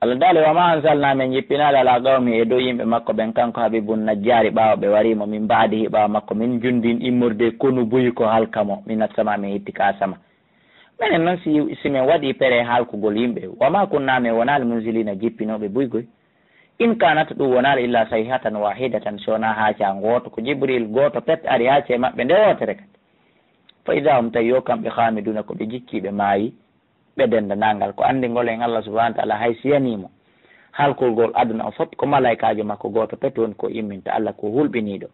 Allah dale wa ma anzalna min jippinala ala qawmi e dow yimɓe makko ɓen kanko Habibun Najjari ɓaawa ɓe warimo min baadihi ɓaawa makko min jundin immorde konu buyi ko halkamo min assama min hitti ka sama minen noon si min waɗi pere halkugol yimɓe wama kunna min wonali munzilina jippinoɓe buygoy in kanata ɗum wonali illa sayhatan wahidatan sowona haaca gooto ko Jibril gooto pet ari haace maɓɓe nde wotere kadi fa ida hum tawi yo kamɓe hamiduna ko ɓe jikkiɓe maayi ɓe dendanangal ko andigol en Allah subahana taala hay siyanimo halkolgol aduna o fof ko malaikajo makko gooto pet woni ko imminta Allah ko hulɓiniɗo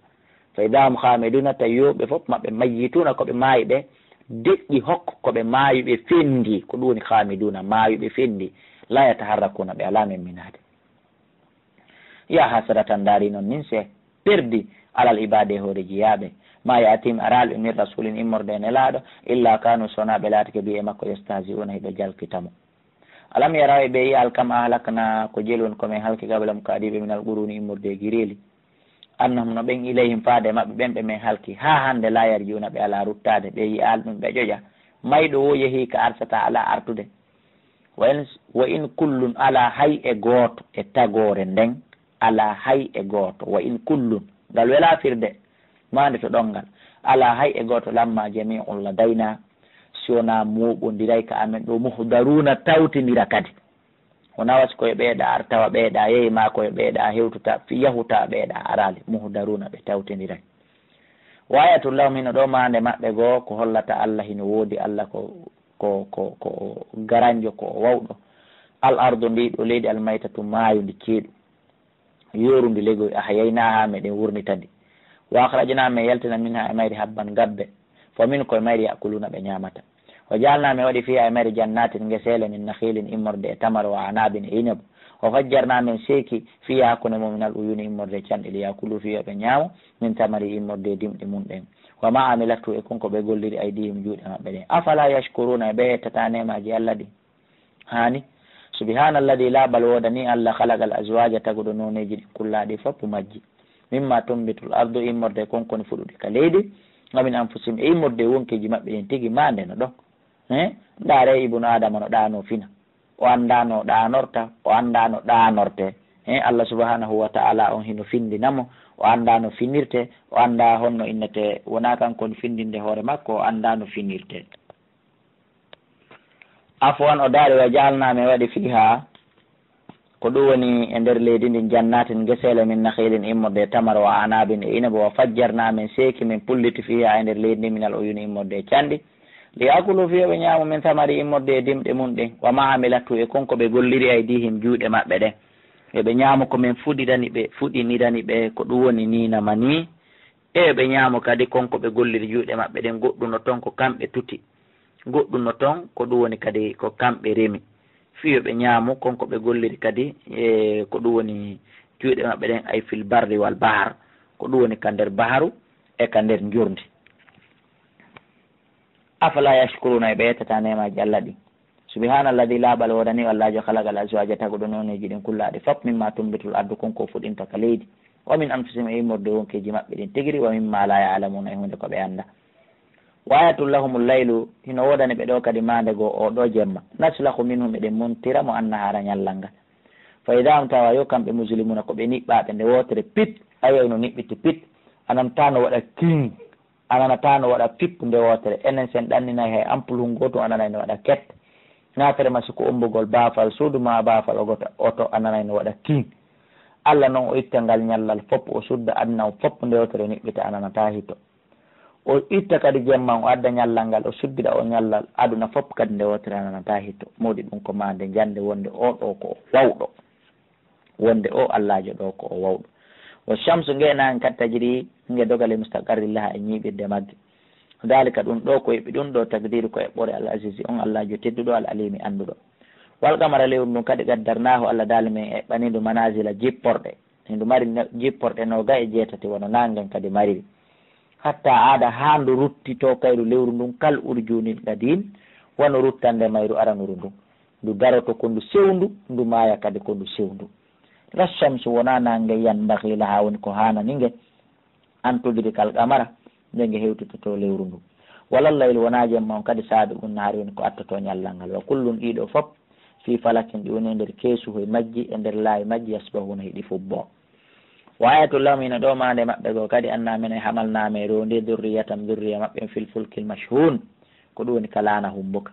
fa ida hum hamiduna tawi yo ɓe fof maɓe majjituna koɓe maayi ɓe deƴƴi hokko koɓe maayuɓe fendi ko ɗum woni hamiduna maayuɓe fendi la yataharrakuna ɓe ala men minade ya hasratan daari noon nin se perdi alal ibade hooreji yaaɓe ma yatim aralɓe min rasulin immorde nelaɗo illa kanu sonaɓe laatike mbi e makko yastahzi'una heɓe jalkitamo alam yaraw e ɓe yi alkam ahlakna ko jelwon komin halki gabalam ko adiɓe minal quruni immorde gireli annahum no ɓen ilayhim faade maɓɓe ɓen ɓe min halki ha hande la yarjiuna ɓe ala ruttade ɓe yi al ɗum ɓe ƴoƴa mayɗo wo yeehi ka arsata ala artude wa in kullun ala hay e gooto e tagore nden ala hay e gooto wa in kullun ngal welafirde mande to ɗongal ala hay e gooto lamma jami'un ladayna siwona muɓodiray ka amen ɗo muhdaruna tawtidira kadi wona wasi koye ɓeeɗa artawa ɓeeɗa yeehi ma koye ɓeeɗa hewtuta yahuta ɓeeɗa arali muhdaruna ɓe tawtidiray wayatullahum hino ɗo mande maɓɓe goo ko hollata Allah hino woodi Allah ko garanjo ko wawɗo al ardu ndi ɗo leydi almaytatu maayo ndi ceeɗu yorundi legoy ahyaynaha meɗen wurnitandi wa akhrajna min yaltina minha e mayri habban gabbe fo min koye mayri yakuluna ɓe ñamata wa jalna mi waɗi fiha e mayri jannatin gesele min nakhilin immorde e tamar wa anabin e inabu wa fajjarna min seeki fiha hakkunde mum minal uyuni immorde canɗeli yakulu fiha ɓe ñaamo min tamari immorde dimɗi mum ɗen wa ma amilatu e konko ɓe golliri aydihim juuɗe maɓɓe ɗen afala yashkuruna e ɓe hettata nemaji Allah ɗi hani subhanalladi laaɓal wodani Allah halagal azwaja taguɗo noneji ɗi kullaɗi fopp majji mimma tumbitul ardu immorde konkoni fuɗuɗe ka leydi gamin anfusim e immorde wonkeji maɓɓe ɗen tigui mande no ɗon ndaare ibnu adama no ɗano fina o anda no ɗanorta o anda no ɗanorte Allah subhanahu wa ta'ala on hino findinamo o anda no finirte o anda honno innete wona kankoni findinde hoore makko o anda no finirte afwan o daari wa jalnami waɗi fiha ko ɗum woni e nder leydi ndin jannatin gesele min nakhilin immorde tamar wa anabin e inaba wa fajjarna min seeki min pulliti fiha e nder leydi ndi minal uyuni immorde canɗi li yakulu fiha ɓe ñaamo min tamari immorde e dimɗe mum ɗen wa ma amilatu e konko ɓe golliri aydihim juuɗe maɓɓe ɗen eɓe ñaamo ko min fuɗinirani ɓe ko ɗum woni ninama ni e ɓe ñaamo kadi konko ɓe golliri juuɗe maɓɓe ɗen goɗɗuno toon ko kamɓe tuti goɗɗuno toon ko ɗum woni kadi ko kamɓe remi fiyo ɓe ñaamo konko ɓe golliri kadi e ko ɗum woni juuɗe maɓɓe ɗen ay fil barri wal bahar ko ɗum woni ka nder baharu e ka nder jurdi afala yashkuruna e ɓe yettata nemaji Allah ɗi subhanalladi laaɓal wodani wallajo halagal azwaja taguɗo noneji ɗin kullaɗe fop mimma tumbitul ardu konko fuɗinta ka leydi wa min anfusihim e immorde wonkeji maɓɓe ɗin tigiri wa mimma la ya'lamuna e hunde ko ɓe anda wayatullahumul laylu hino wodani ɓe ɗo kadi mande goo o ɗo jemma naslahu minhum eɗen montira mo annahara ñallal ngal fa ida hum tawa yo kamɓe muslimuna ko ɓe niɓɓaɓe nde wotere pit ayo no niɓɓiti pit anantano waɗa king ananatano waɗa pippu nde wotere enen sen ɗanninayi hay ampule hungoto ananay no waɗa ket natere masi ko ombugol baafal suudu ma baafal ogoto oto ananay no waɗa king Allah noon o itta ngal ñallal fopp o sudda adna o fopp nde wotere niɓɓita ananata hito o itta kadi jemman o adda ñallal ngal o suddira o ñallal aduna fopp kadi nde wotere ananata hito mawɗi ɗum ko mande jande wonde o ɗo ko wawɗo wonde o Allahjo ɗo ko o wawɗo o shamsu ngenani kadi tajiri nge dogale mustaqarrillah e ñiɓirde magge dalika ɗum ɗo ko yeɓi ɗum ɗo tagdiru ko eɓɓore al azizi on Allahjo tedduɗo al alimi anduɗo wal qamara lewru ɗum kadi gaddarnahu Allah dali men eɓɓanidu manazila jipporɗe hindu mari jipporɗe no ga e jeetati wono nangen kadi mariri hatta aada ha ndu ruttito kayru lewru ndun kal urjunil gadin wono ruttande mayru aranuru ndun ndu daroto ko ndu sewndu ndu maya kadi ko ndu sewndu rashamsu wona nange yan bakhila ha woni ko hanani nge antudiri kal qamara nde nge hewtitoto lewru ndu walal laylu wona jemma on kadi saabi un naari woni ko attoto ñallal ngal wa kullun ɗiɗo fop fi falakin ɗi woni e nder keesuho e majji e nder laawi majji yasbahuna hiɗi fubbo wa ayatullahu mina ɗo mande maɓɓe goo kadi annamen e hamalname ro nde durriyatam durriya maɓɓe fil fulkil mashhun ko ɗum woni kalana humbuka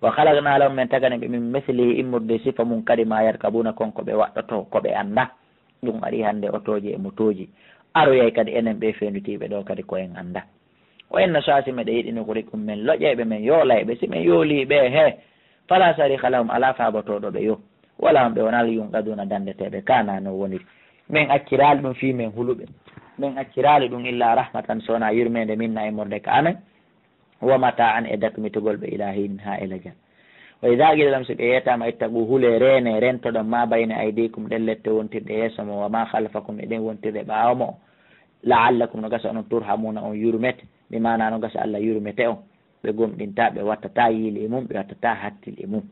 wa halagna lahum min tagani ɓe min mislihi immurde sifa mum kadi ma yarkabuna konko ɓe waɗɗoto koɓe anda ɗum ari hande otoji e motoji aroyay kadi enen ɓe fendutiɓe ɗo kadi koyen anda o enno sasi meɗe yiɗino ko rikum men loƴeyɓe men yoolayɓe si min yooliɓe he fala sarika lahum ala fabotoɗo ɓe yo wala on ɓe wonal yunqaduna dandeteɓe kana no woniri min accirali ɗum fi men huluɓe min accirali ɗum illa rahmatan sowona yurmede minna e morde ka amen wa mata an e dakmitugol ɓe ila hin ha ila jan wa ida qila lahum so ɓe yetama ittaqu hule rene rentoɗon ma bayna aydikum ɗen lette wontirɗe yeeso mo wa ma halfakum e ɗen wontirɗe ɓawo mo la'allakum no gasa onon turhamuna on yurmete mi mana no gasa Allah yurmete on ɓe gomɗinta ɓe wattata yiili e mum ɓe wattata hattil e mum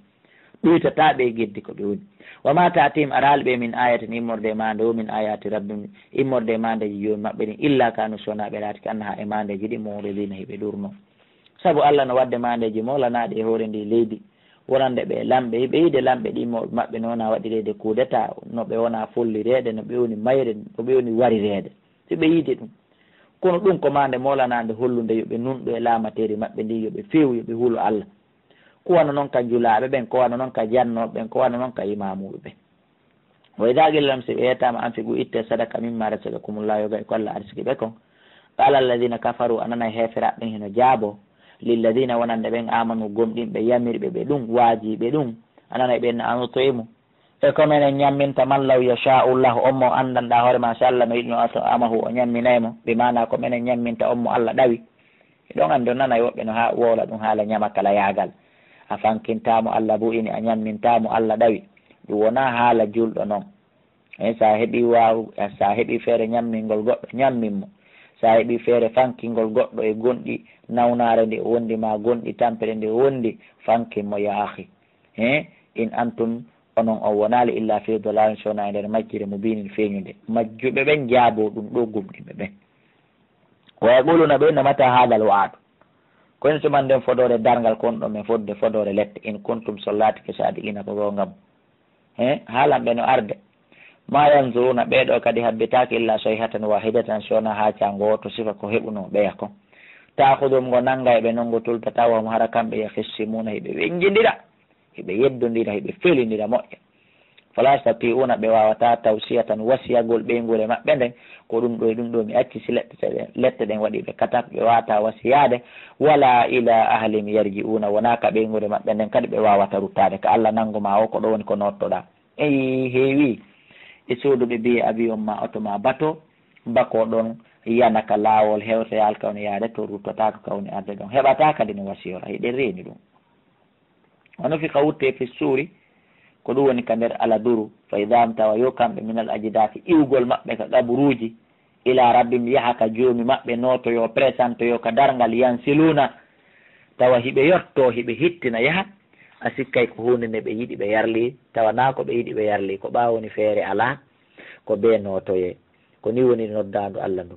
ɗuytata ɓe geddi ko ɓe woni wa ma tatim aral ɓe min ayatin immorde mande wo min ayati rabbim immorde mandeji joni maɓɓe ɗin illa kanu sonaɓe laati ka annaha e mandeji ɗi moridina hiɓe ɗurno saabu Allah no wadde mandeji molanaɗe e hoore ndi leydi wonande ɓe lamɓe ɓe yiide lamɓe ɗi maɓɓe no wona waɗirede kudeta no ɓe wona follirede no ɓe woni mayre no ɓe woni warirede si ɓe yiide ɗum kono ɗum ko mande molanade hollude yoɓe nunɗo e laamateri maɓɓe ndi yoɓe feewu yoɓe huulo Allah ko wano noon ka julaɓe ɓen ko wano noon ka jannoɓe ɓen ko wano noon ka imamuɓe ɓen wa ida qila lahum so ɓe yetama anfiqu itte sadaka mimma razaqakumullahu yoga e ko Allah arsiki ɓe kon qala alladina kafaru anana heferaɓe ɓen heno jaabo lilladina wonande ɓen amanu gomɗinɓe yamirɓe ɓe ɗum waajiɓe ɗum anana ɓen anotoymo e komenen ñamminta man law yasha'ullahu on mo andanɗa hoore ma sa Allah no yiɗino ato amahu o ñamminaymo ɓe mana ko menen ñamminta on mo Allah ɗawi ɗon andi o nana woɓɓe no ha wola ɗum haala ñama kala yaagal a fankintamo Allah bu'ini a ñammintamo Allah ɗawi ɗum wona haala julɗo noon e sa heeɓi waw sa heeɓi feere ñammingol goɗɗo ñamminmo sa heeɓi feere fankingol goɗɗo e gonɗi nawnare nde wondi ma gonɗi tampere nde wondi fankinmo yaahi in antum onon o wonali illa fi dolalin sowna e nder majjire mo binin feeñude majjuɓe ɓen jaabo ɗum ɗo gumɗiɓe ɓen wa yaquluna ɓe namata haalal waaɗo kono tuman nden fodore dargal kon ɗo men fodde fodore lette in kuntum sollatike sadiqina ko gongam haalanɓe no arde ma yanzuruna ɓeɗo kadi habbitaki illa sayhatan wahidatan sowna ha cangoto sifa ko heɓuno ɓeya kon taakudum ngo nanga eɓe nongo tultata wam hara kamɓe yahissimuna hiɓe wenjidira hiɓe yeddodira hiɓe felidira moƴƴa fala yastati'una ɓe wawata tawsiyatan wasiyagol ɓeygure maɓɓe nden ko ɗum ɗo e ɗum ɗo mi acci si lette ɗen waɗi ɓe katak ɓe wawata wasiyade wala ila ahlim yarji'una wonaka ɓeygure maɓɓe nden kadi ɓe wawata ruttade ka Allah nanguma o ko ɗo woni ko nottoɗa eyi heewi e soduɓe biye avion ma auto ma bateau bako ɗon yanaka laawol hewtoyal kawne yaade to ruttotako kawne arde ɗon heɓata kadi no wasiyora hiɗen reeni ɗum wono fi ka wutte fi suuri ko ɗum woni ka nder aladuru fa idam tawa yo kamɓe minal ajidafi iwgol maɓɓe ka ɗaɓuruji ila rabbim yaha ka joomi maɓɓe notoyo présente yo ka dargal yansiluna tawa hiɓe yotto hiɓe hittina yaha a sikkay ko hunde nde ɓe yiɗi ɓe yarli tawa na ko ɓe yiɗi ɓe yarli ko ɓawoni feere ala ko be notoye ko ni woni noddandu Allah ndu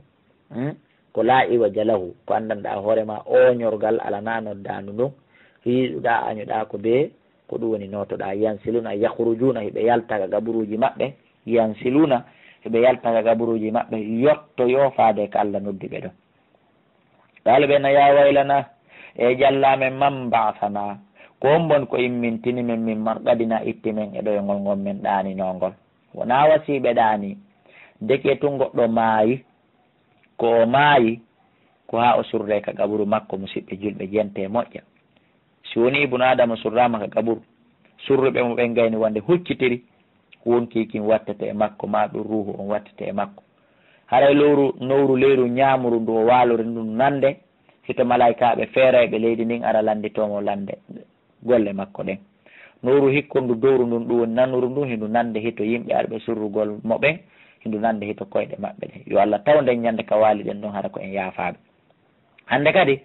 ko la iwa jalahu ko andanɗa hoorema oñorgal ala na noddandu ndun hiiɗuɗa añuɗa ko be ko ɗum woni notoɗa yansiluna yahrujuna hiɓe yaltaga gaburuji maɓɓe yansiluna hiɓe yaltaga gaburuji maɓɓe yotto yofaade ko Allah noddi ɓe ɗon qala ɓe no ya waylana e jallamen man basana ko bon ko immintini men min marɗaɗina itti men e ɗoyngol ngol men ɗaninongol wona wasiɓe ɗani deke tun goɗɗo maayi ko o maayi ko ha o surre ka gaburu makko musidɓe julɓe jente moƴƴa si woni ibnu adama surrama ka gaburu surruɓe mo ɓen gayni wonde huccitiri wonkikin wattete e makko ma ɗum ruhu on wattete e makko haray nowru leyru ñamuru ndu o walori ndu nande hito malaikaɓe feerayɓe leydi ndin ara landitomo lande golle makko ɗen nowru hikkondu dowru ndun ɗum woni nanuru ndun hindu nande hito yimɓe arɓe surrugol moɓen hindu nande hito koyɗe maɓɓe ɗen yo Allah taw nden ñande ka wali ɗen ɗon hara ko en yaafaɓe hande kadi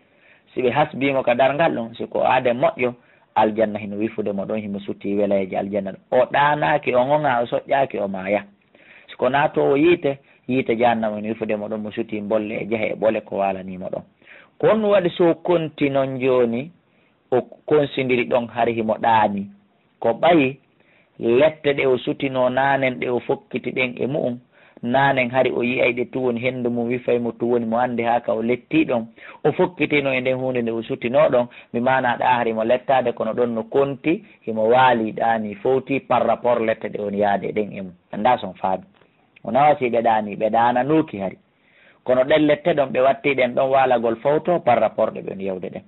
si ɓe hasbimo ka dargal ɗon siko aade moƴƴo aljanna hino wifude mo ɗon himo sutti weleje aljanna ɗo o ɗanaki o gonga o soƴƴaki o maya siko natowo yiite jahannama hino wifude mo ɗon mo sutti bolle e jeehe e ɓole ko walanimo ɗon ko on waɗi so konti noon joni o konsidiri ɗon har himo ɗaani ko ɓayi lette ɗe o sutino nanen ɗe o fokkiti ɗen e mu'um nanen hari o yiyay ɗe tu woni hendu mum wifay mo tu woni mo andi ha ka o letti ɗon o fokkitino e nden hunde nde o sutino ɗon mi mana ɗa hari mo lettade kono ɗon no konti himo waali ɗani fowti par rapport lette ɗe on yaade ɗen e mum anda son faami o nawasi ɓe ɗani ɓe ɗana nuuki hari kono ɗen lette ɗon ɓe watti ɗen ɗon walagol fawto par rapport ɗe ɓen yewde ɗen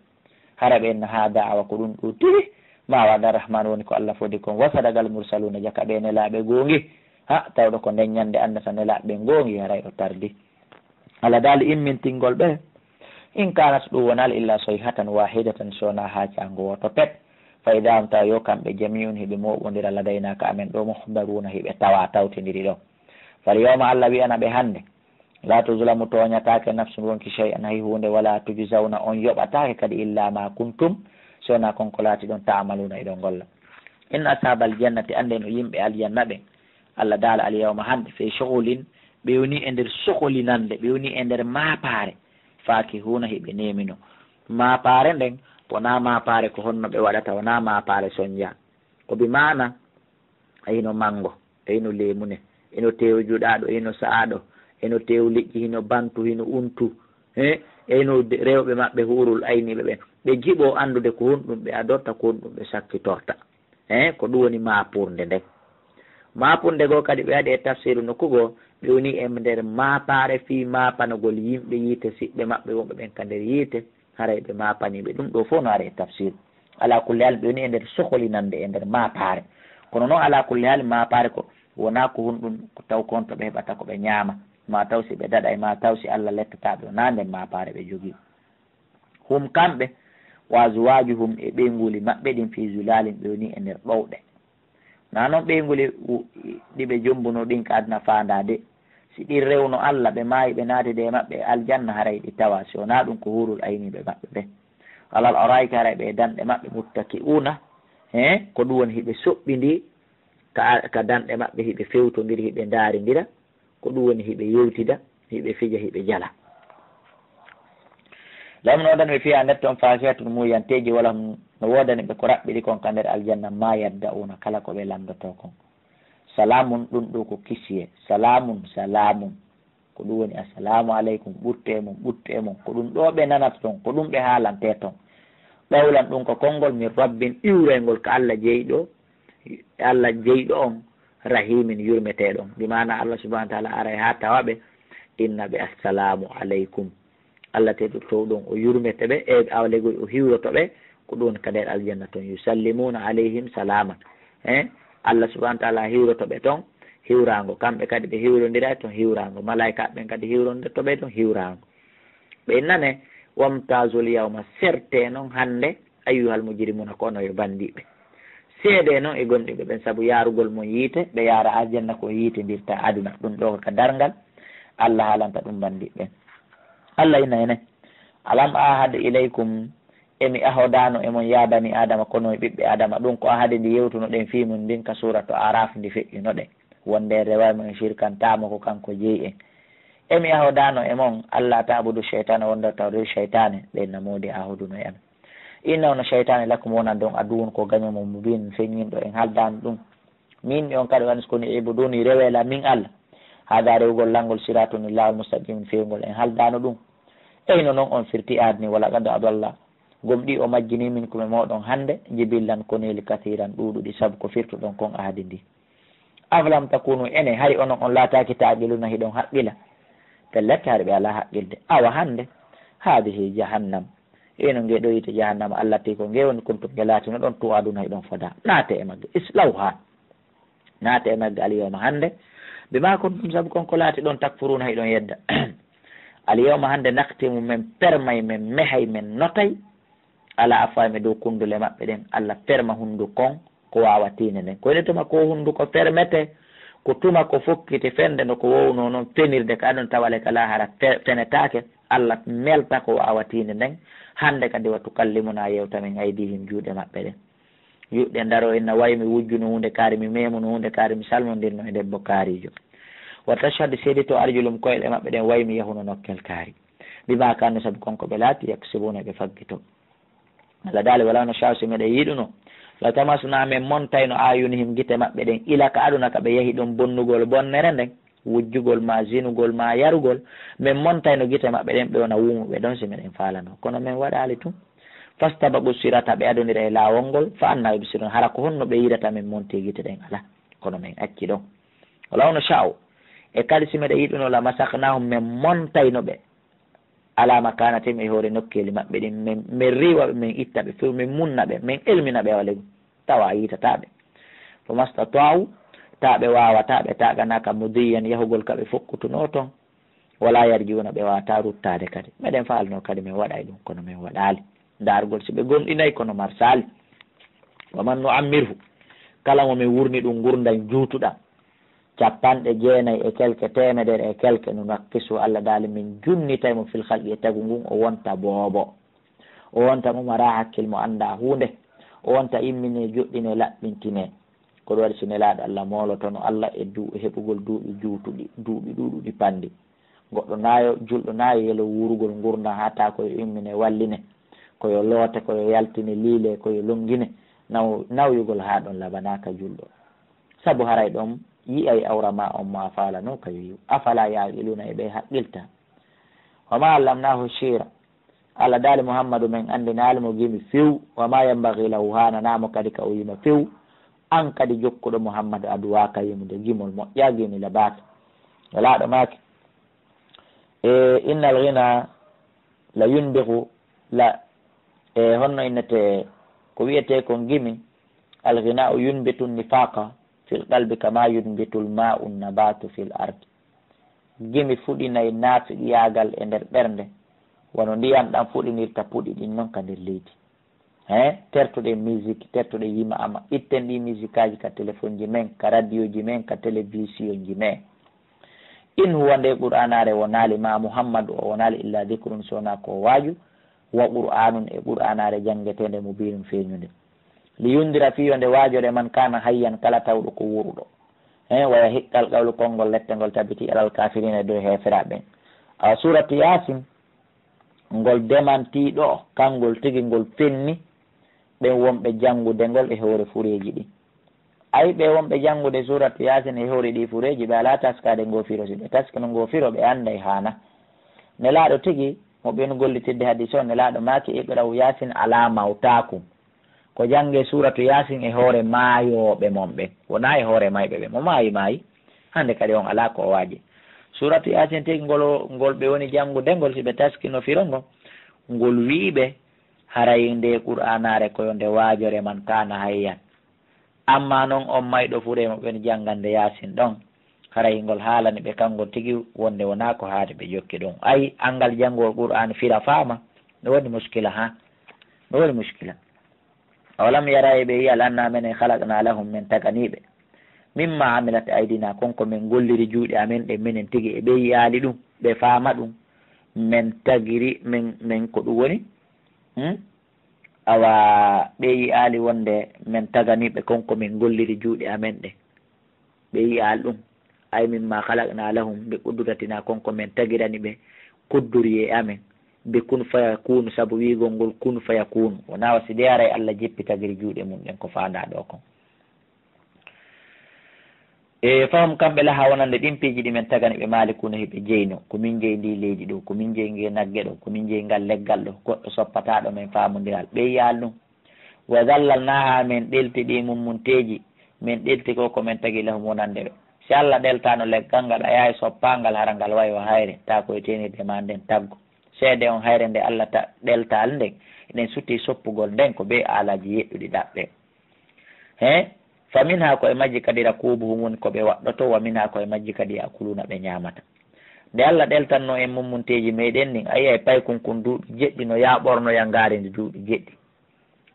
hara ɓen ha da'awa ko ɗum ɗo tiri ma wada rahman woni ko Allah fodi kon wasadagal mursaluna jaka ɓe nelaɓe gongi ha tawɗo ko nden ñande andata nelaɓe gongi haray o tardi Allah dal immintingol ɓe in kanat ɗum wonal illa sayhatan wahidatan sona ha cango woto pet faydam taw yo kamɓe jamiun hiɓe moɓodira ladaynaka amen ɗo muhdaruna hiɓe tawa tawtidiri ɗo fal yawma Allah wiyana ɓe hande la tuzlamu toñatake nafsun wonki shay'an hay hunde wala tujzawna on yoɓatake kadi illa ma kuntum sona konko laati ɗon ta'maluna eɗon golla inna ashabal jannati ande no yimɓe aljanna ɓe Allah daala al yawma hande fe shohlin ɓe woni e nder sohlinande ɓe woni e nder mapare faaki huna hiɓe nemino mapare nden wona mapare ko honno ɓe waɗata wona mapare soñja ko bi mana ayino mango ayino lemune eno tew juɗaɗo eno sa'aɗo eno tew liƴƴi hino bantu hino untu eno rewɓe maɓɓe hurul ayniɓe ɓen ɓe jiɓo andude ko honɗum ɓe adorta ko honɗum ɓe sakkitorta ko ɗum woni mapurde nden mapurde goo kadi ɓe waɗi e tafsiru nokkugo ɓe woni e nder mapare fi mapanogol yimɓe yiite siɓɓe maɓɓe wonɓe ɓen ka nder yiite haray ɓe mapaniɓe ɗum ɗo fof no ari e tafsiru ala kulli hal ɓe woni e nder sohlinande e nder mapare kono noon ala kulli hal mapare ko wona ko honɗum ko taw konto ɓe heɓata ko ɓe ñaama ma taw si ɓe daɗa ma taw si Allah lettataɓe wona nden mapare ɓe jogui hum kamɓe wajuwaju hum e ɓeyguli maɓɓe ɗin fi zulalin ɓe woni e nder ɗowɗe na noon ɓeyguli ɗiɓe jombuno ɗin ka adna fandade si ɗin rewno Allah ɓe maayi ɓe naatide e maɓɓe aljanna haray ɗi tawa si wona ɗum ko hurul ayniɓe maɓɓe ɓe alal arayka haray ɓe danɗe maɓɓe muttaki una ko ɗum woni hiɓe soɓɓidi ka danɗe maɓɓe hiɓe fewtodiri hiɓe daaridira ko ɗum woni hiɓe yewtida hiɓe fija hiɓe jala lamnoɗan ɓe fiya nder toon fasiyatun muyanteji wala no wodani ɓe ko raɓɓiɗi kon ka nder aljanna ma yadda una kala ko ɓe lamdoto kon salamun ɗum ɗo ko kisiye salamun salamun ko ɗum woni assalamu aleykum ɓurte mum ɓurte mum ko ɗum ɗo ɓe nanata toon ko ɗum ɓe haalante toon ɓawlan ɗum ko konngol min rabbin iwreygol ko Allah jeyɗo on rahimin yurmeteɗon ɗi mana Allah subahana taala aray ha tawaɓe inna ɓe assalamu aleykum Allah teɗo to ɗon o yurmete ɓe e awlegoy o hiwroto ɓe ko ɗum ka nder aljanna toon yusallimuna alayhim salaman Allah subahana taala hiwroto ɓe toon hiwrango kamɓe kadi ɓe hiwrodira toon hiwrango malaika ɓen kadi hiwrodirto ɓe toon hiwrango ɓe nane wamtazul yawma serte noon hande ayyuhal mujrimuna kono yo bandiɓe seede noon e gonɗiɓe ɓen saabu yarugol mon yiite ɓe yaara aljanna ko yiitedirta aduna ɗum ɗo ko dargal Allah haalanta ɗum bandiɓe Allah ina ene alam ahad ilaykum emi ahodano emon ya bani adama kono e ɓiɓɓe adama ɗum ko ahade ndi yewtuno ɗen fimum ndin ka suratu araf ndi feƴƴino ɗen wonde rewaymo en shirkantamo ko kanko jeeyi en emi ahodano e mon Allah ta'budu cheytane wonde tawde cheytane ɓen namodi ahoduno e am inna ono cheytane lakum wonan ɗon aduwon ko gañomo mubin feññinɗo en haldano ɗum min on kadi wanis koni ibuduni rewela min Allah haada rewgol langol siratuni lawol mustaqim fewgol en haldano ɗum eyno noon on firti adni wala gado adallah gomɗi o majjini min komi moɗon hande jibillan koneli kathiran ɗuɗuɗi saabu ko firtuɗon kon ahadi ndi aflam takunu ene hay onon on laataki taqiluna hiɗon haqqila pellette haɗa ɓe ala haqqilde awa hande hadihi jahannam eno ngeɗo yite jahannama Allah ti ko ngewoni kuntum nge laatino ɗon to aduna hiɗon foda naate e magge islaw ha naate e magge alyawma hande bima kuntum saabu konko laati ɗon takfuruna hiɗon yedda alyawma hande naktimu men permay men mehay men notay ala afayme dow kundule maɓɓe ɗen Allah perma hundu kon ko wawa tine nden koyɗe tuma ko hundu ko permete ko tuma ko fokkiti fende no ko wowno noon penirde ka ɗon tawale ka lahara fenetake Allah melta ko wawa tine nden hande kadi wattu kallimuna yewtamin aydihim juuɗe maɓɓe ɗen yuɗɗe daro enna waymi wujjuno hunde kaari mi memuno hunde kaari mi salmodirno e debbo kaarijo wa tashhadu seedi to arjulum koyɗe maɓɓe ɗen waymi yahuno nokkel kaari bima kanno saabu konko ɓe laati yaksibuna ɓe faggito Allah daali wala no chance meɗen yiɗuno la tamasna men montayno ayunihim gite maɓɓe ɗen ila ka aduna ka ɓe yahi ɗum bonnugol bonnere nden wujjugol ma jinugol ma yarugol min montayno gite maɓɓe ɗen ɓe wona wumuɓe ɗon si meɗen falano kono min waɗali tum fastabagu sirata ɓe adonira e lawol ngol fa anna yubsirun hara ko honno ɓe yidata min monti gite ɗen ala kono min acci ɗon wala ono sha'u e kadi si meɗe yiɗuno la masaknahum min montayno ɓe ala makanatim e hoore nokkeli maɓɓe ɗin min riwaɓe min ittaɓe few min munnaɓe min elminaɓe walegu tawa yitataɓe fo mastata'u taɓe wawataɓe taganaka mudiyan yahugol kaɓe fokkutuno toon wala yarjiuna ɓe wawata ruttade kadi meɗen falno kadi min waɗay ɗum kono min waɗali dargol si ɓe gonɗinayi kono marsali waman no ammirhu kala mo min wurni ɗum gurdan juutuɗam 90 e quelque temedere e quelque no nakkisu Allah daali min junnitaymo fil halqi e tagu ngun o wonta boobo o wonta umara hakkil mo anda hunde o wonta immine joɗɗine laɓɓintine ko ɗo waɗi so nelaɗo Allah molotono Allah e heɓugol duuɓi juutuɗi duuɓi ɗuɗuɗi pandi goɗɗo nayo julɗo nayo yelo wurugol gurda hata koyo immine walline koyo loote koyo yaltine liile koyo longine nawyugol ha ɗon labanaka julɗo saabu haray ɗon yiyay awra ma on ma falano kayo yiw afala yaqiluna e ɓe haqqilta wama allamnahu shira Allah daali Muhammadu men andinalimo gimi few wama yambagi lahu hananamo kadi ka o yima few an kadi jokkuɗo Muhammadu aduwaka yimude gimol moƴƴa gimi labata walaɗo maki innal ghina la yunbihu la honno innete ko wiyete kon gimi al ghina yunbitu nifaqa fil qalbi kama yunbitu al ma'u nabatu fil ardi gimi fuɗinayi naafiqiyagal e nder ɓernde wono ndiyam ɗam fuɗinirta puɗi ɗin noon ka nder leydi tertuɗe musique tertuɗe yima ama itten ɗi musique aji ka téléphone ji men ka radio ji men ka télévision ji men in huwa nde qur'anare wonali ma Muhammadu o wonali illa dhikrun sona ko waaju wa qur'anun e qur'anare jangetede mo birum feñude li yundira fiyo nde waajore man kana hayyan kala tawɗo ko wuruɗo waya hiqqal qawlu konngol lettengol tabiti alal kafirina dow heferaɓen suratu yasin ngol demantiɗo kangol tigi ngol fenni ɓen wonɓe jangude ngol e hoore fureji ɗi ayi ɓe wonɓe jangude suratu yasin e hoore ɗi fureji ɓe ala taskade ngofiro si ɓe taskino ngofiro ɓe anda e hana nelaɗo tigi mo ɓen gollitidde hadis o nelaɗo maki iqraw yasin ala mawtakum ko jange suratu yasin e hoore maayoɓe mon ɓe wona e hoore mayɓe ɓe mo maayi hande kadi on ala ko waaji suratu yasin tigi ngol ɓe woni jangude ngol si ɓe taskino firongo ngol wiiɓe haray nde qur'anare koyo nde waajore man kana hayyan amma noon on mayɗo fure mo ɓen janggande yasin ɗon haray ngol haalani ɓe kangol tigi wonde wona ko haade ɓe jokki ɗum ayi angal janngol qur'an fira faama no woni muskila no woni muskila awalam yara e ɓe yiyal anna men e halaqna lahum min taganiɓe mimma amilat aydina konko min golliri juuɗe amen ɗe minen tigi e ɓe yiyaali ɗum ɓe faama ɗum min tagiri min ko ɗum woni awa ɓe yiyaali wonde min taganiɓe konko min golliri juuɗe amen ɗe ɓe yiyaali ɗum ay mimma halaqna lahum ɓe ƙudduratina konko min tagirani ɓe kudduri e amen be kun fayakunu sabu wiigol ngol kun fayakunu wona wasi de aray Allah jeppi tagiri juuɗe mum ɗen ko faanda ɗo kon e faham kamɓe laha wonande ɗin piiji ɗi men tagani ɓe maalikuna heɓe jeyno komin jeyi ndi leydi ɗo komin jeyi nge nagge ɗo komin jeyi ngal leggal ɗo goɗɗo soppataɗo men famodiral ɓe yaal ɗum wa dallalnaha min ɗelti ɗi mummunteji min ɗelti ko komin tagi lahum wonande ɓe si Allah ɗeltano leggal ngal a yahay soppangal hara ngal wayi o hayre ta koye tenirde ma nden taggo seede on hayre nde Allah ɗeltal nden eɗen sutti soppugol nden ko be alaji yeɗɗuɗi ɗaɓɓe fa min ha koye majji kadi rakubuhum woni koɓe waɗɗoto wa min ha koye majji kadi yakuluna ɓe ñamata nde Allah ɗeltanno en mummunteji meɗen nin ayi ay paykon kon duuɓi jeɗɗi no yaɓornoya ngaari ndi duuɓi jeɗɗi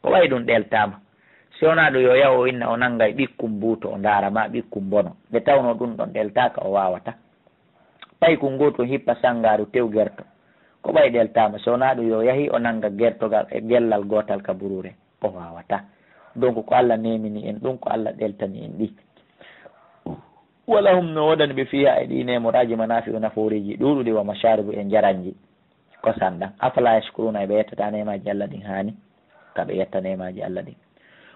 ko wayi ɗum ɗeltama si wona ɗo yo yaha o inna o nangga e ɓikkum mbuuto o ndaarama ɓikkum bono nde tawno ɗum ɗon ɗeltaka o wawata paykon goto hippa sangaru tew gerto ko ɓay ɗeltama so wona ɗum yo yahi o nangga gertogal e gellal gotal ka burure o wawata donc ko Allah nemini en ɗum ko Allah ɗeltani en ɗi wala hum no wodani ɓe fiya e ɗi nemoraji manafi o naforiji ɗuɗuɗi wa masharibu e jaranji kosan ɗan afala yashkuruna ɓe yettata nemaji Allah ɗin hani kaɓe yetta nemaji Allah ɗin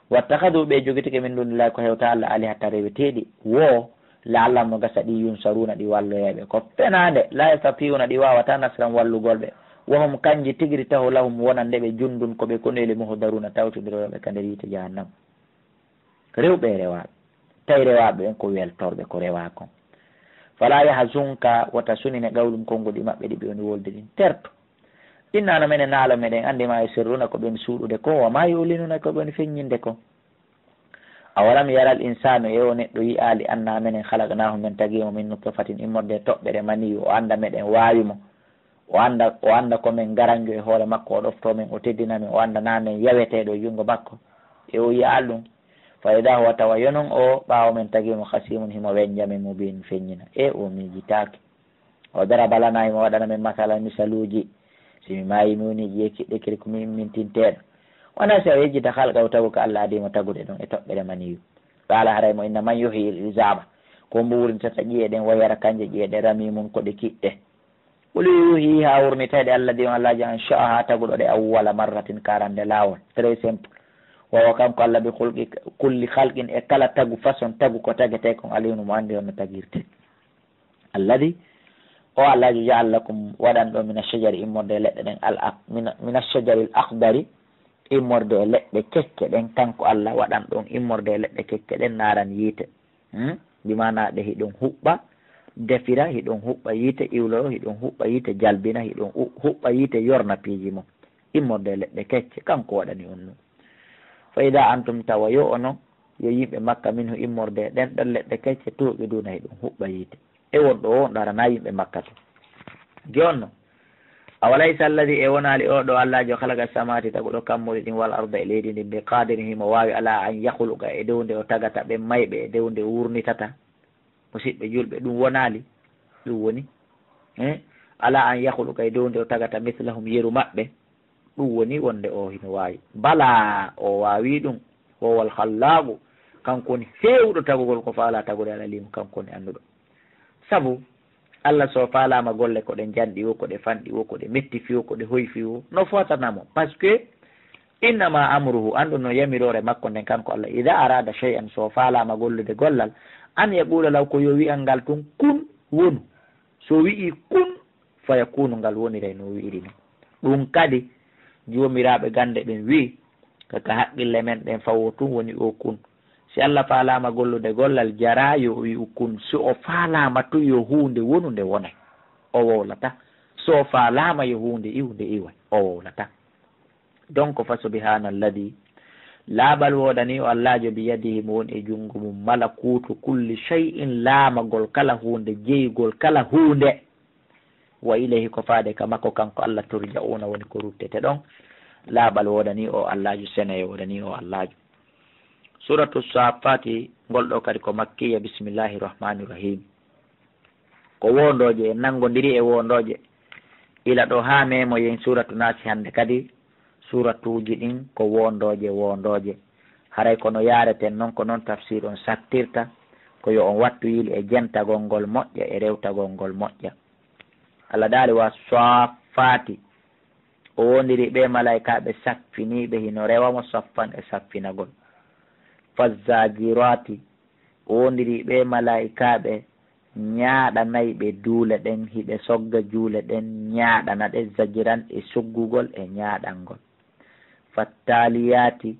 wattakadu ɓe jogitike min dunillahi ko hewta Allah alihata reweteɗi wo la'allam no gasa ɗi yunsaruna ɗi walloyeɓe ko fenade la yastatiuna ɗi wawata nasran wallugol ɓe wohum kanji tigiri taho lahum wonande ɓe jundun koɓe koneli muhdaruna tawtodiroɓe ka nder yite jahannam rewɓe rewaɓe tawi rewaɓe ɓen ko weltorɓe ko rewa kon fala yahzunka wata sunine gawlum konngudi maɓɓe ɗi ɓe woni wolde ɗin terto ɗinnano menen naalo meɗen andima e sirruna ko ɓen suuɗude ko wama yulinuna ko ɓen feññinde ko awalam yaral insanu e o neɗɗo yiyali anna menen halaqnahu men tagimo min nutfatin immorde toɓɓere mani o anda meɗen wawimo o anda komin garanjo e hoore makko o ɗofto men o teddinamen o anda namen yaweteɗo jungo makko e o yiyal ɗum fa ida huwa tawa yonon o ɓawo men tagimo hasimun himo wenjamen mubin feññina e o mijitaki o daraba lana himo waɗana men masala misaluji simi mayi mi woni jeekiɗɗe kiri ko min tinteɗo wona si a yejjita halqaw tagu ko Allah adima tagude ɗon e toɓɓere maniyu qala haraymo inna man yuhyi l isama ko mbuwrintata ƴiye ɗen wayara kanje ƴiye ɗe rami mum koɗe kiɗɗe quli yuhyi ha wurniteɗe Allah di on Allahji an sha'a ha taguɗo ɗe awwala marratin karande lawol très simple wawa kanko Allah bi hulqi kulli halqin e kala tagu façon tagu ko tagete kon aliynu mo andi on no tagirte alladi o Allahji ja'alakum waɗan ɗo min ashajari immorde leɗɗe ɗen min ashajari l akhdari immorde leɗɗe kekke ɗen kanko Allah waɗan ɗon immorde leɗɗe kekke ɗen naran yiite bimana ɗe hiɗon huɓɓa defira hiɗon huɓɓa yiite iwloro hiɗon huɓɓa yiite jalbina hiɗon huɓɓa yiite yorna piiji mum immorde leɗɗe kekke kanko waɗani on ɗum fa ida antum tawa yo ono yo yimɓe makka min immorde ɗen ɗon leɗɗe kecce tuuɓe duna hiɗon huɓɓa yiite e wonɗo o ɗarana yimɓe makka to jonno awalaysa alladi e wonali oɗo Allahjo halaga samati taguɗo kammuɗi ɗin wal arda e leydi ndin ɓe qadiri himo wawi ala an yahluqa e dewde o tagata ɓe mayɓe e dewde wurnitata musidɓe julɓe ɗum wonali ɗum woni ala an yahluqa e dewde o tagata mislahum yeru maɓɓe ɗum woni wonde o hino wawi bala o wawi ɗum wowal hallagu kanko woni hewɗo tagugol ko faala tagude ala limu kanko woni anduɗo saabu Allah so falama golle ko ɗe janɗi o ko ɗe fanɗi o ko ɗe metti fiwo ko ɗe hoyfi o no fotanamo par ce que innama amruhu andu no yamirore makko nden kanko Allah ida arada shay'an so falama gollude gollal an yaqula law ko yo wi'al ngal tun kun wonu so wi'i kun fayakunu ngal wonire no wi'iri no ɗum kadi jomiraɓe gande ɓen wi kaka haqqille men ɗen fawo tun woni o kun si Allah falama gollude gollal jara yo wi kun so o falama to yo hunde wonunde wonay o wowlata so falama yo hunde iwde iway o wowlata donc fa subhanalladhi laabal woɗani o Allahjo biyadihi mo woni e jungo mum malakutu kulli shay'in laamagol kala hunde jeygol kala hunde wa ilayhi ko faade ka makko kanko Allah turja'una woni ko ruttete ɗon laabal woɗani o Allahjo sene woɗani o Allahjo suratu safati ngolɗo kadi ko makkiya bisimillahi rahmani rahim ko wondoje nangodiri e wondoje ila ɗo ha memo yen suratu nasi hande kadi suratuji ɗin ko wondoje haray kono yareten noon ko noon tafsir on sattirta ko yo on wattu yili e jentagol ngol moƴƴa e rewtagol ngol moƴƴa Allah daali wa safati o wondiri ɓe malaikaɓe saffiniɓe hino rewamo saffan e saffinagol fazzajirati o wondiri ɓe malaikaɓe ñaaɗanayi ɓe duule ɗen hiɓe sogga juule ɗen ñaaɗana ɗe zajiran e soggugol e ñaaɗangol fattaliyati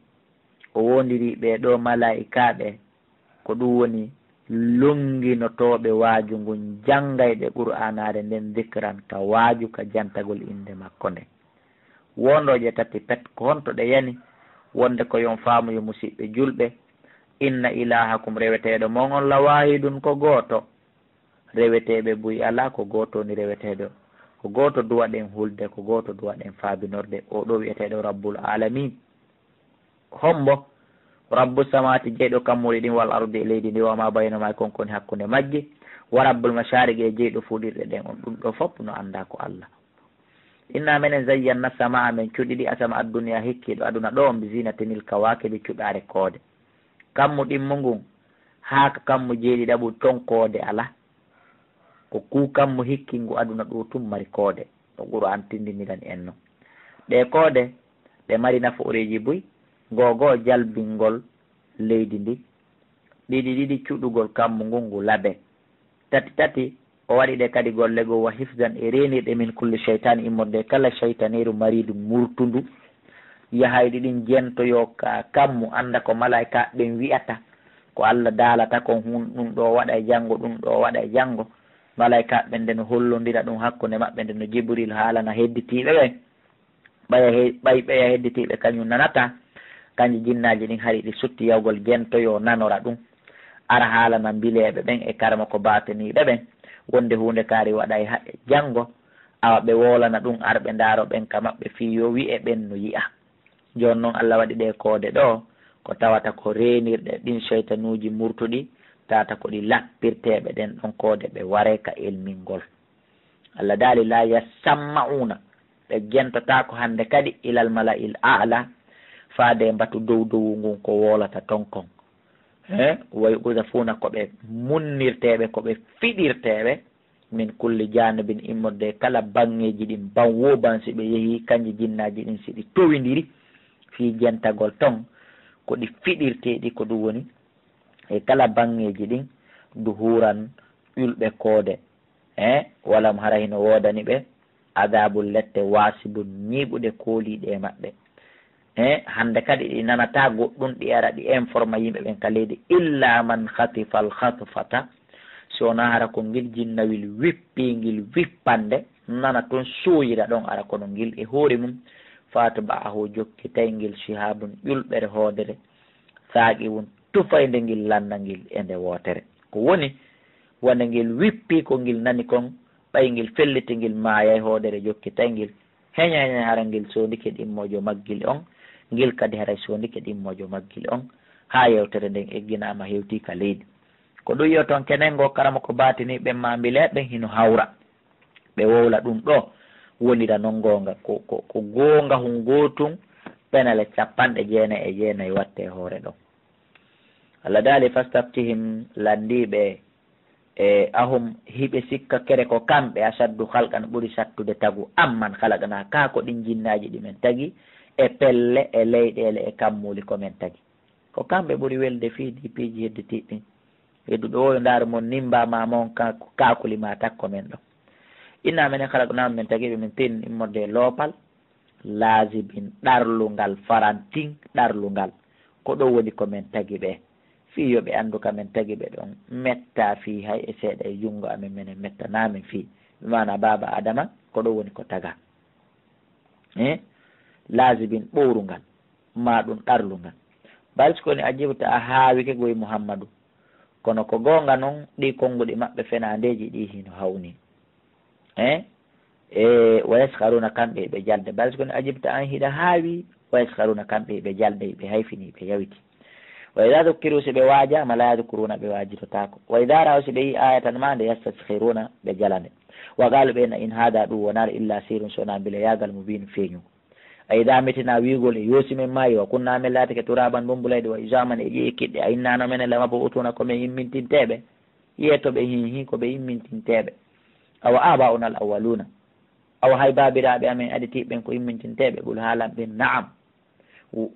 o wondiri ɓe ɗo malaikaɓe ko ɗum woni longinotoɓe waaju ngun janngayɓe qur'anare nden dicran ka waaju ka jantagol inde makko nde wondoje tati pet ko honto ɗe yani wonde ko yon faamu yo musidɓe julɓe inna ilahakum reweteɗo mon on la wahidun ko gooto reweteɓe buy ala ko gooto ni reweteɗo ko gooto duwaɗen hulde ko gooto duwaɗen faabinorde o ɗo wiyeteɗo rabbul alamin hombo rabbu samati jeyɗo kammuɗi ɗin wal ardi e leydi ndi wama baynoma konkoni hakkude majji wa rabbul mashariqi e jeyɗo fuɗirɗe ɗen on ɗum ɗo fof no anda ko Allah inna menen zayyanna sama amen cuɗiɗi asama adduniya hikkiɗo aduna ɗo on bi zinatinil kawakibi cuɗare koode kammu ɗimmo ngun haaka kammu jeeɗiɗaɓu ton koode ala ko ku kammu hikkingu aduna ɗo tum mari koode o qur'an tindiniran en no ɗe koode ɗe mari naforeji buy gogo jalbingol leydi ndi ɗiɗi cuɗugol kammu ngungu laabe tati o waɗi ɗe kadi golle go wa hifdan e renirɗe min kulli cheytane immorde kala cheytaneru maridu murtundu yahayɗi ɗin jentoyo ka kammu anda ko malaika ɓen wi'ata ko Allah daalata ko ɗum ɗo waɗa e janngo ɗum ɗo waɗa e janngo malaika ɓen nde no hollondira ɗum hakkunde maɓɓe nde no Jibril haalana hedditiɓe ɓe ɓeya hedditiɓe kañum nanata kanji jinnaji ɗin hari ɗi sutti yawgol jentoyo nanora ɗum ara haalana mbileɓe ɓen e karma ko bataniɓe ɓen wonde hunde kaari waɗa e janngo awa ɓe wolana ɗum arɓe ndaaro ɓen ka maɓɓe fi yo wi'e ɓen no yi'a joni noon Allah waɗi ɗe koode ɗo ko tawata ko renirɗe ɗin cheytanuji murtuɗi tata ko ɗi lappirteɓe ɗen ɗon koode ɓe ware ka elmingol Allah daali la yasamma'una ɓe jentota ko hande kadi ilal mala'il a'la faade mbatu dow ngun ko wolata ton kon way usafuna koɓe munnirteɓe koɓe fiɗirteɓe min kulli janibin immorde kala bangeji ɗin ban woban si ɓe yeehi kanji jinnaji ɗin si ɗi towidiri fi jentagol ton ko ɗi fiɗirteɗi ko ɗum woni e kala bangeji ɗin du huran ƴulɓe koode walam hara hino wodani ɓe adabul lette wasibun ñiɓude kooliɗe e maɓɓe hande kadi ɗi nanata goɗɗum ɗi ara ɗi informa yimɓe ɓen ka leydi illa man khatifa al khatfata si wona hara ko ngil jinnawil wippingil wippande nana toon sooyira ɗon ara kono ngil e hoore mum fatu ba'ahu jokkitay ngil shihabun ƴulɓere hoodere saaqi won tufayde ngil landa ngil e nde wootere ko woni wonde ngil wippi ko ngil nani kon ɓay ngil felliti ngil maaya e hoodere jokkitay ngil heña hara ngil sondike ɗimmojo maggil on ngil kadi haray sondike ɗimmojo maggil on ha yewtere nden egginama hewti ka leydi ko ɗum yo toon kenengo karama ko batini ɓen mambileɓe hino hawra ɓe wowla ɗum ɗo wonira noon gonga ko gonga hun gotum penale 99 watte hoore ɗon Allah daali fastaftihim landiɓe e ahum hiɓe sikka kere ko kamɓe asaddu halqan ɓuuri sattude tagu amman halaqana ka ko ɗin jinnaji ɗi men tagi e pelle e leyɗele e kammuli komin tagi ko kamɓe ɓuuri welde fiidi piiji hedditiɗɗin hedduɗo oyo ndaaro mon nimbama mon kakuli ma takko men ɗo inna menen halaqnama min tagiɓe min tin immorde loopal laasibin ɗarlungal farantin ɗarlungal ko ɗo woni komin tagi ɓe fi yoɓe andu kamen tagi ɓe ɗon metta fi hay e seeɗa e jungo amen minen mettanamin fi mana baba adama ko ɗo woni ko taga laasibin ɓowrungal ma ɗum ɗarlungal balsi koni a jibta a haawike goye Muhammadu kono ko gonga noon ɗi konnguɗi maɓɓe fenandeji ɗi hino hawni wa yaskaruna kamɓe ɓe jalde balsi koni a jibta an hiɗa haawi wa yaskaruna kamɓe ɓe jalde ɓe hayfini ɓe yawiti wa ida dukkiru si ɓe waajama la yadkuruna ɓe wajirotako wa ida raw si ɓe yi aya tan ma nde yastaskhiruna ɓe jalande wa galu ɓena in haada ɗum wonara illa sirun sona mbile yagal mubinu feeñu a ida metina wiigol e yoosi men maayi wa kunna men laatake turaban bombulayde wa isaman e ƴeeyi kiɗɗe a innano menen lama bo utuna komin yimmintinteɓe yiyetoɓe hihi koɓe yimmintinteɓe awa aba unal awaluna awa hay babiraɓe amen aditiɓen ko yimmintinteɓe ɓul haalan ɓen naam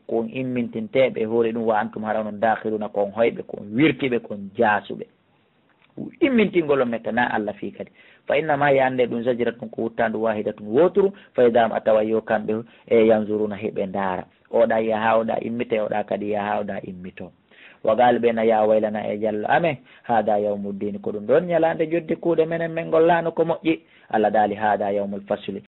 kon immintinteɓe hoore ɗum wa antum hara noon dakhiruna kon hoyɓe kon wirtiɓe kon jaasuɓe immintingol o mettana Allah fi kadi fa innama yande ɗum zajiratun ko wuttandu wahidatun woturu fa idam a tawa yo kamɓe e yanzuruna heɓe ndaara oɗa yaha oɗa immite oɗa kadi yaha oɗa immito wa galɓena ya waylana e diallo amen hada yawmuddin ko ɗum ɗon ñalande joddi kuuɗe menen min gollano ko moƴƴi Allah daali hada yawmul fasli